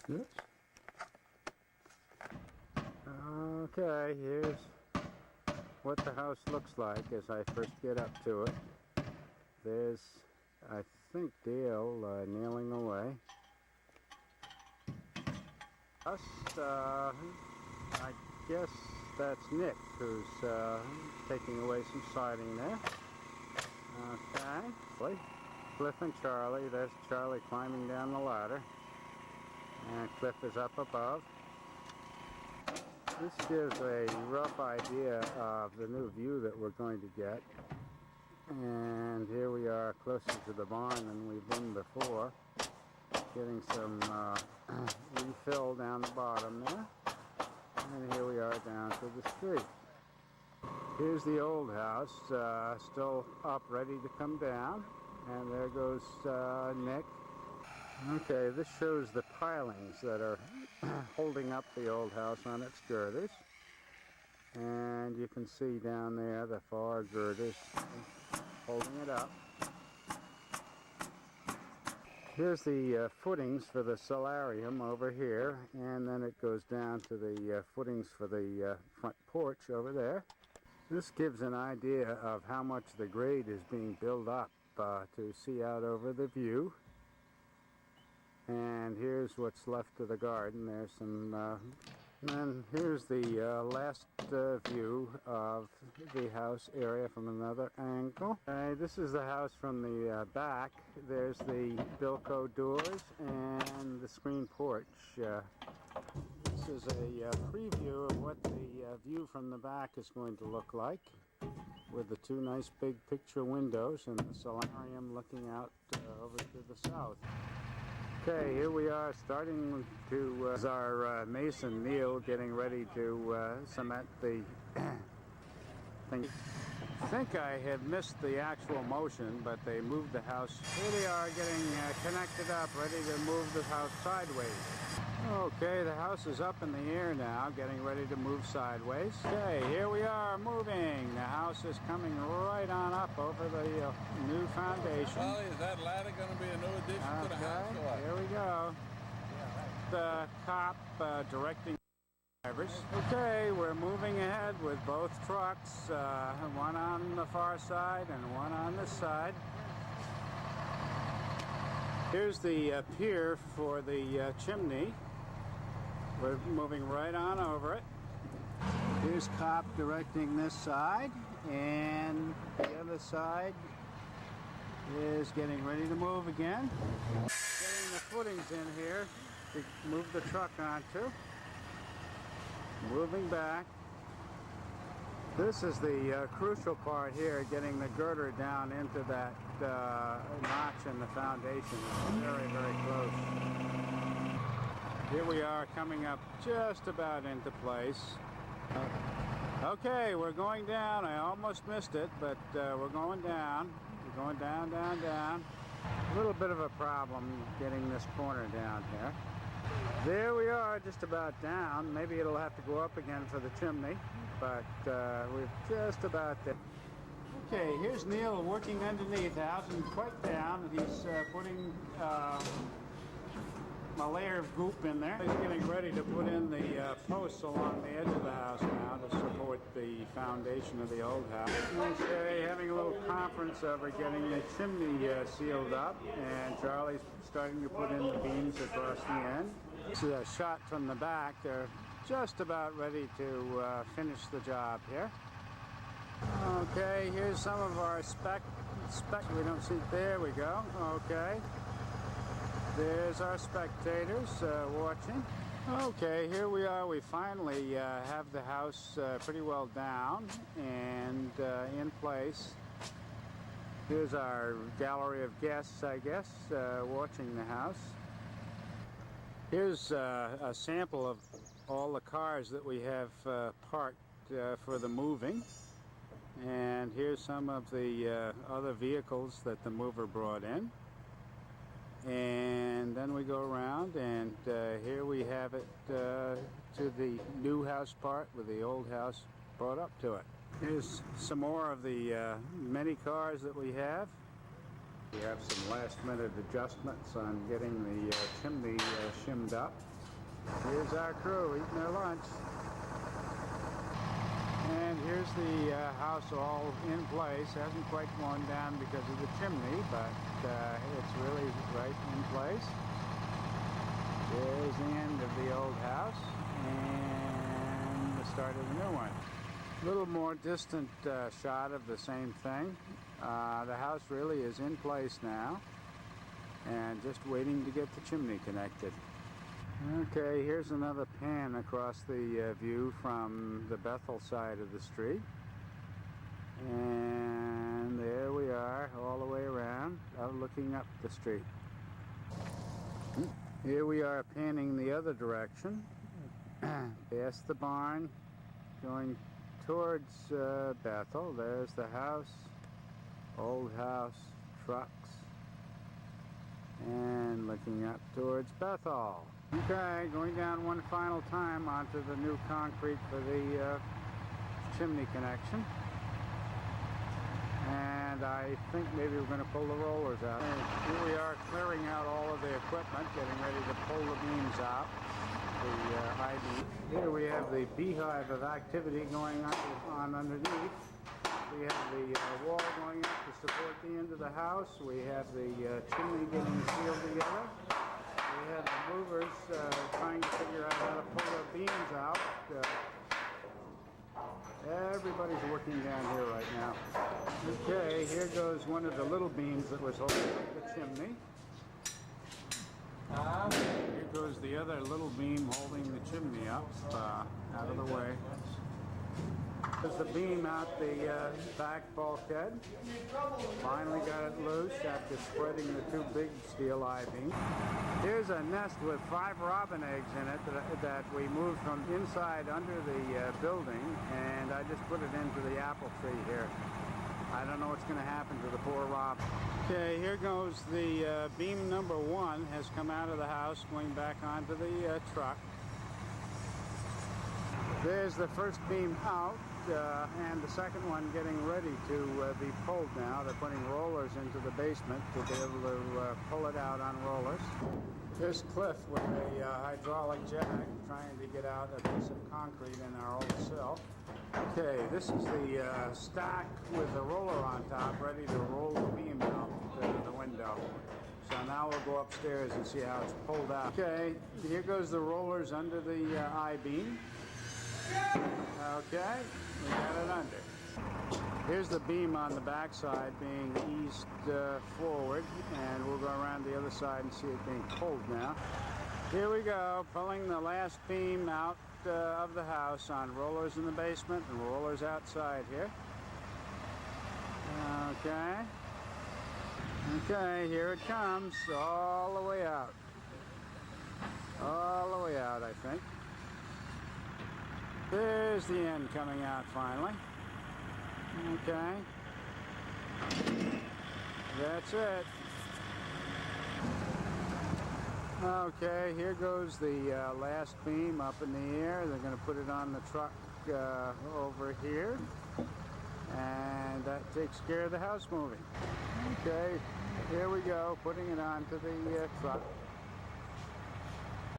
Oops. Okay, here's what the house looks like as I first get up to it. There's, I think, Dale nailing away. I guess that's Nick who's taking away some siding there. Okay, Cliff and Charlie. There's Charlie climbing down the ladder, and Cliff is up above. This gives a rough idea of the new view that we're going to get. And here we are closer to the barn than we've been before, getting some refill down the bottom there. And here we are down to the street. Here's the old house, still up, ready to come down. And there goes Nick. Okay, this shows the pilings that are holding up the old house on its girders. And you can see down there the far girders holding it up. Here's the footings for the solarium over here, and then it goes down to the footings for the front porch over there. This gives an idea of how much the grade is being built up to see out over the view. And here's what's left of the garden. There's some, and here's the last view of the house area from another angle. This is the house from the back. There's the Bilko doors and the screen porch. This is a preview of what the view from the back is going to look like, with the two nice big picture windows and the solarium looking out over to the south. Okay, here we are starting to, is our mason Neil getting ready to cement the thing. I think I have missed the actual motion, but they moved the house. Here they are getting connected up, ready to move the house sideways. Okay, the house is up in the air now, getting ready to move sideways. Okay, here we are moving. The house is coming right on up over the new foundation. Charlie, is that ladder going to be a new addition to the house? Or Here we go. The cop directing drivers. Okay, we're moving ahead with both trucks, one on the far side and one on this side. Here's the pier for the chimney. We're moving right on over it. Here's cop directing this side, and the other side is getting ready to move again. Getting the footings in here to move the truck onto. Moving back. This is the crucial part here, getting the girder down into that notch in the foundation. Very, very close. Here we are coming up just about into place. Okay, we're going down. I almost missed it, but we're going down. We're going down, down, down. A little bit of a problem getting this corner down here. There we are, just about down. Maybe it'll have to go up again for the chimney, but we're just about there. Okay, here's Neil working underneath the house and quite down. He's putting a layer of goop in there. He's getting ready to put in the posts along the edge of the house now to support the foundation of the old house. Okay, having a little conference over getting the chimney sealed up, and Charlie's starting to put in the beams across the end. This is a shot from the back. They're just about ready to finish the job here. Okay, here's some of our spec. We don't see. There we go. Okay. There's our spectators watching. Okay, here we are. We finally have the house pretty well down and in place. Here's our gallery of guests, I guess, watching the house. Here's a sample of all the cars that we have parked for the moving. And here's some of the other vehicles that the mover brought in. And then we go around, and here we have it to the new house part with the old house brought up to it. Here's some more of the many cars that we have. We have some last minute adjustments on getting the chimney shimmed up. Here's our crew eating their lunch. And here's the house all in place. Hasn't quite gone down because of the chimney, but it's really right in place. There's the end of the old house and the start of the new one. A little more distant shot of the same thing. The house really is in place now and just waiting to get the chimney connected. Okay, here's another pan across the view from the Bethel side of the street. And there we are, all the way around, looking up the street. Here we are panning the other direction, past the barn, going towards Bethel. There's the house, old house, trucks, and looking up towards Bethel. Okay, going down one final time onto the new concrete for the chimney connection. And I think maybe we're going to pull the rollers out. And here we are clearing out all of the equipment, getting ready to pull the beams out, the I-beam. Here we have the beehive of activity going on underneath. We have the wall going up to support the end of the house. We have the chimney getting sealed together. We have the movers trying to figure out how to pull the beams out. Everybody's working down here right now. Okay, here goes one of the little beams that was holding up the chimney. Here goes the other little beam holding the chimney up, out of the way. There's the beam out the back bulkhead. Finally got it loose after spreading the two big steel I-beams. Here's a nest with 5 robin eggs in it that we moved from inside under the building, and I just put it into the apple tree here. I don't know what's going to happen to the poor robin. Okay, here goes the beam number 1 has come out of the house, going back onto the truck. There's the first beam out, and the second one getting ready to be pulled now. They're putting rollers into the basement to be able to pull it out on rollers. Here's Cliff with a hydraulic jack trying to get out a piece of concrete in our old sill. Okay, this is the stack with the roller on top, ready to roll the beam out the window. So now we'll go upstairs and see how it's pulled out. Okay, here goes the rollers under the I-beam. Okay, we got it under. Here's the beam on the back side being eased forward, and we'll go around the other side and see it being pulled now. Here we go, pulling the last beam out of the house on rollers in the basement and rollers outside here. Okay. Okay, here it comes, all the way out. All the way out, I think. There's the end coming out finally. Okay. That's it. Okay, here goes the last beam up in the air. They're going to put it on the truck over here. And that takes care of the house moving. Okay, here we go, putting it onto the truck.